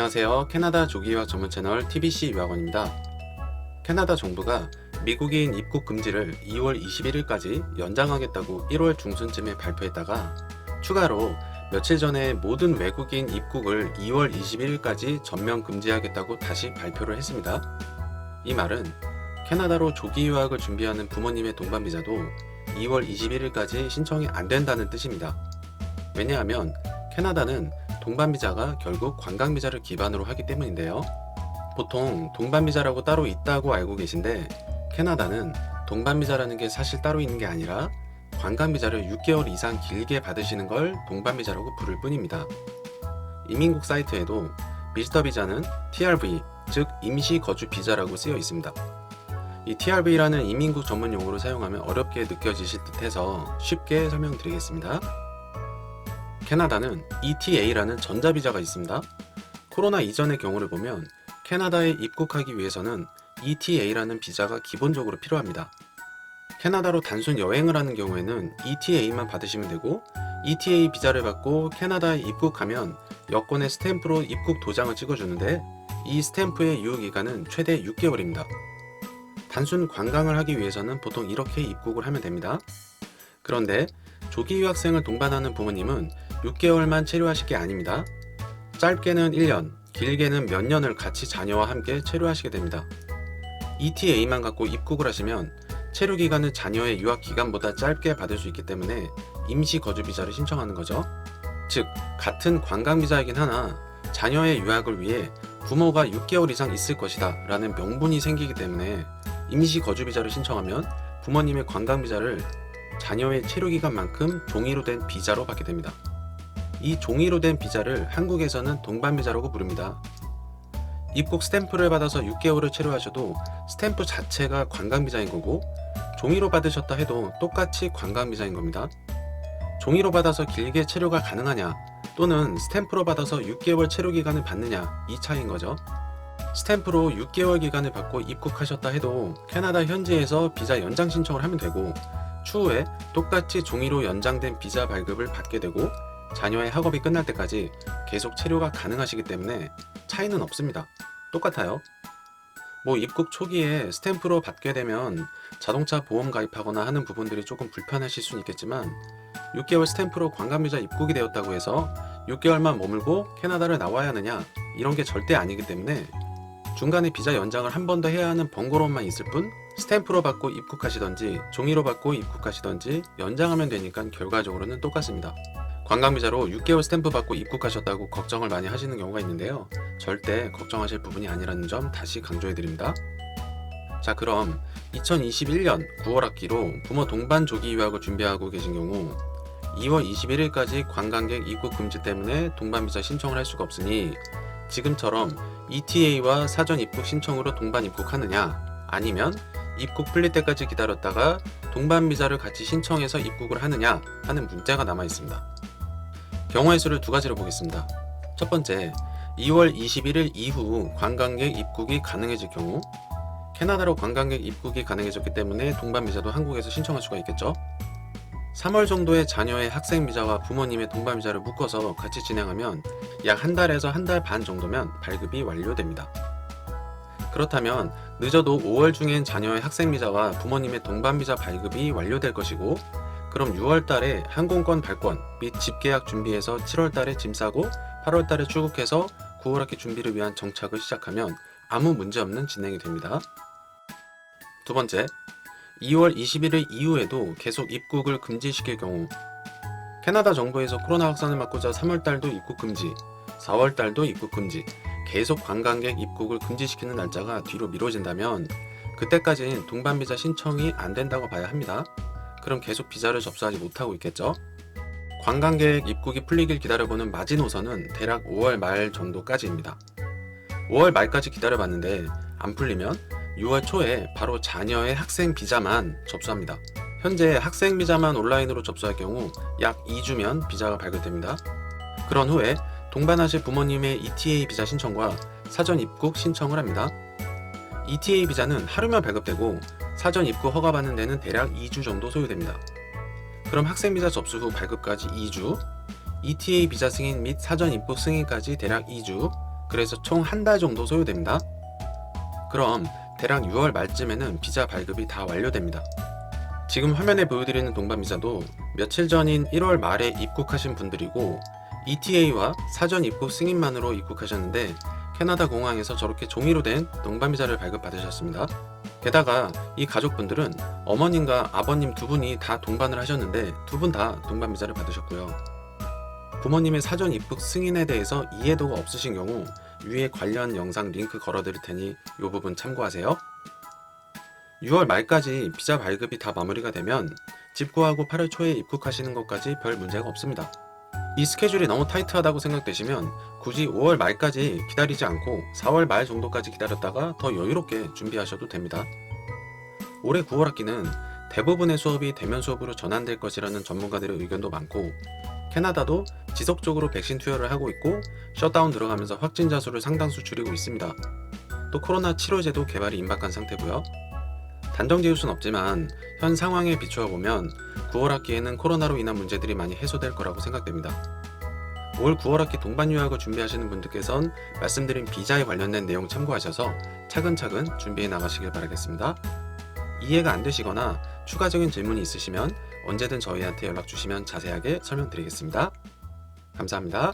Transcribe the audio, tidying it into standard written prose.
안녕하세요. 캐나다 조기유학 전문 채널 TBC 유학원입니다. 캐나다 정부가 미국인 입국 금지를 2월 21일까지 연장하겠다고 1월 중순쯤에 발표했다가 추가로 며칠 전에 모든 외국인 입국을 2월 21일까지 전면 금지하겠다고 다시 발표를 했습니다. 이 말은 캐나다로 조기 유학을 준비하는 부모님의 동반비자도 2월 21일까지 신청이 안 된다는 뜻입니다. 왜냐하면 캐나다는 동반비자가 결국 관광비자를 기반으로 하기 때문인데요. 보통 동반비자라고 따로 있다고 알고 계신데 캐나다는 동반비자라는 게 사실 따로 있는 게 아니라 관광비자를 6개월 이상 길게 받으시는 걸 동반비자라고 부를 뿐입니다. 이민국 사이트에도 비지터 비자는 TRV, 즉 임시거주비자라고 쓰여 있습니다. 이 TRV라는 이민국 전문 용어를 사용하면 어렵게 느껴지실 듯해서 쉽게 설명드리겠습니다. 캐나다는 ETA라는 전자비자가 있습니다. 코로나 이전의 경우를 보면 캐나다에 입국하기 위해서는 ETA라는 비자가 기본적으로 필요합니다. 캐나다로 단순 여행을 하는 경우에는 ETA만 받으시면 되고 ETA 비자를 받고 캐나다에 입국하면 여권에 스탬프로 입국 도장을 찍어주는데 이 스탬프의 유효기간은 최대 6개월입니다. 단순 관광을 하기 위해서는 보통 이렇게 입국을 하면 됩니다. 그런데 조기 유학생을 동반하는 부모님은 6개월만 체류하실 게 아닙니다. 짧게는 1년, 길게는 몇 년을 같이 자녀와 함께 체류하시게 됩니다. ETA만 갖고 입국을 하시면 체류 기간은 자녀의 유학 기간보다 짧게 받을 수 있기 때문에 임시 거주 비자를 신청하는 거죠. 즉, 같은 관광 비자이긴 하나 자녀의 유학을 위해 부모가 6개월 이상 있을 것이다 라는 명분이 생기기 때문에 임시 거주 비자를 신청하면 부모님의 관광 비자를 자녀의 체류 기간만큼 종이로 된 비자로 받게 됩니다. 이 종이로 된 비자를 한국에서는 동반비자라고 부릅니다. 입국 스탬프를 받아서 6개월을 체류하셔도 스탬프 자체가 관광비자인 거고 종이로 받으셨다 해도 똑같이 관광비자인 겁니다. 종이로 받아서 길게 체류가 가능하냐 또는 스탬프로 받아서 6개월 체류 기간을 받느냐 이 차이인 거죠. 스탬프로 6개월 기간을 받고 입국하셨다 해도 캐나다 현지에서 비자 연장 신청을 하면 되고 추후에 똑같이 종이로 연장된 비자 발급을 받게 되고 자녀의 학업이 끝날 때까지 계속 체류가 가능하시기 때문에 차이는 없습니다. 똑같아요. 입국 초기에 스탬프로 받게 되면 자동차 보험 가입하거나 하는 부분들이 조금 불편하실 수는 있겠지만 6개월 스탬프로 관광비자 입국이 되었다고 해서 6개월만 머물고 캐나다를 나와야 하느냐 이런 게 절대 아니기 때문에 중간에 비자 연장을 한 번 더 해야 하는 번거로움만 있을 뿐 스탬프로 받고 입국하시던지 종이로 받고 입국하시던지 연장하면 되니까 결과적으로는 똑같습니다. 관광비자로 6개월 스탬프 받고 입국하셨다고 걱정을 많이 하시는 경우가 있는데요. 절대 걱정하실 부분이 아니라는 점 다시 강조해드립니다. 자, 그럼 2021년 9월 학기로 부모 동반 조기 유학을 준비하고 계신 경우 2월 21일까지 관광객 입국 금지 때문에 동반비자 신청을 할 수가 없으니 지금처럼 ETA와 사전 입국 신청으로 동반 입국하느냐 아니면 입국 풀릴 때까지 기다렸다가 동반비자를 같이 신청해서 입국을 하느냐 하는 문제가 남아 있습니다. 경우의 수를 두 가지로 보겠습니다. 첫 번째, 2월 21일 이후 관광객 입국이 가능해질 경우 캐나다로 관광객 입국이 가능해졌기 때문에 동반비자도 한국에서 신청할 수가 있겠죠. 3월 정도에 자녀의 학생비자와 부모님의 동반비자를 묶어서 같이 진행하면 약 한 달에서 한 달 반 정도면 발급이 완료됩니다. 그렇다면 늦어도 5월 중엔 자녀의 학생비자와 부모님의 동반비자 발급이 완료될 것이고 그럼 6월 달에 항공권 발권 및 집계약 준비해서 7월 달에 짐 싸고 8월 달에 출국해서 9월 학기 준비를 위한 정착을 시작하면 아무 문제 없는 진행이 됩니다. 두 번째, 2월 21일 이후에도 계속 입국을 금지시킬 경우 캐나다 정부에서 코로나 확산을 막고자 3월 달도 입국 금지, 4월 달도 입국 금지, 계속 관광객 입국을 금지시키는 날짜가 뒤로 미뤄진다면 그때까지는 동반비자 신청이 안 된다고 봐야 합니다. 그럼 계속 비자를 접수하지 못하고 있겠죠. 관광객 입국이 풀리길 기다려보는 마지노선은 대략 5월 말 정도까지입니다. 5월 말까지 기다려봤는데 안 풀리면 6월 초에 바로 자녀의 학생 비자만 접수합니다. 현재 학생 비자만 온라인으로 접수할 경우 약 2주면 비자가 발급됩니다. 그런 후에 동반하실 부모님의 ETA 비자 신청과 사전 입국 신청을 합니다. ETA 비자는 하루면 발급되고 사전 입국 허가받는 데는 대략 2주 정도 소요됩니다. 그럼 학생 비자 접수 후 발급까지 2주, ETA 비자 승인 및 사전 입국 승인까지 대략 2주, 그래서 총 한 달 정도 소요됩니다. 그럼 대략 6월 말쯤에는 비자 발급이 다 완료됩니다. 지금 화면에 보여드리는 동반비자도 며칠 전인 1월 말에 입국하신 분들이고 ETA와 사전 입국 승인만으로 입국하셨는데 캐나다 공항에서 저렇게 종이로 된 동반비자를 발급받으셨습니다. 게다가 이 가족분들은 어머님과 아버님 두 분이 다 동반을 하셨는데 두 분 다 동반비자를 받으셨고요. 부모님의 사전 입국 승인에 대해서 이해도가 없으신 경우 위에 관련 영상 링크 걸어드릴 테니 이 부분 참고하세요. 6월 말까지 비자 발급이 다 마무리가 되면 집 구하고 8월 초에 입국하시는 것까지 별 문제가 없습니다. 이 스케줄이 너무 타이트하다고 생각되시면 굳이 5월 말까지 기다리지 않고 4월 말 정도까지 기다렸다가 더 여유롭게 준비하셔도 됩니다. 올해 9월 학기는 대부분의 수업이 대면 수업으로 전환될 것이라는 전문가들의 의견도 많고 캐나다도 지속적으로 백신 투여를 하고 있고 셧다운 들어가면서 확진자 수를 상당수 줄이고 있습니다. 또 코로나 치료제도 개발이 임박한 상태고요. 단정 지을 순 없지만 현 상황에 비추어 보면 9월 학기에는 코로나로 인한 문제들이 많이 해소될 거라고 생각됩니다. 올 9월 학기 동반 유학을 준비하시는 분들께선 말씀드린 비자에 관련된 내용 참고하셔서 차근차근 준비해 나가시길 바라겠습니다. 이해가 안 되시거나 추가적인 질문이 있으시면 언제든 저희한테 연락 주시면 자세하게 설명드리겠습니다. 감사합니다.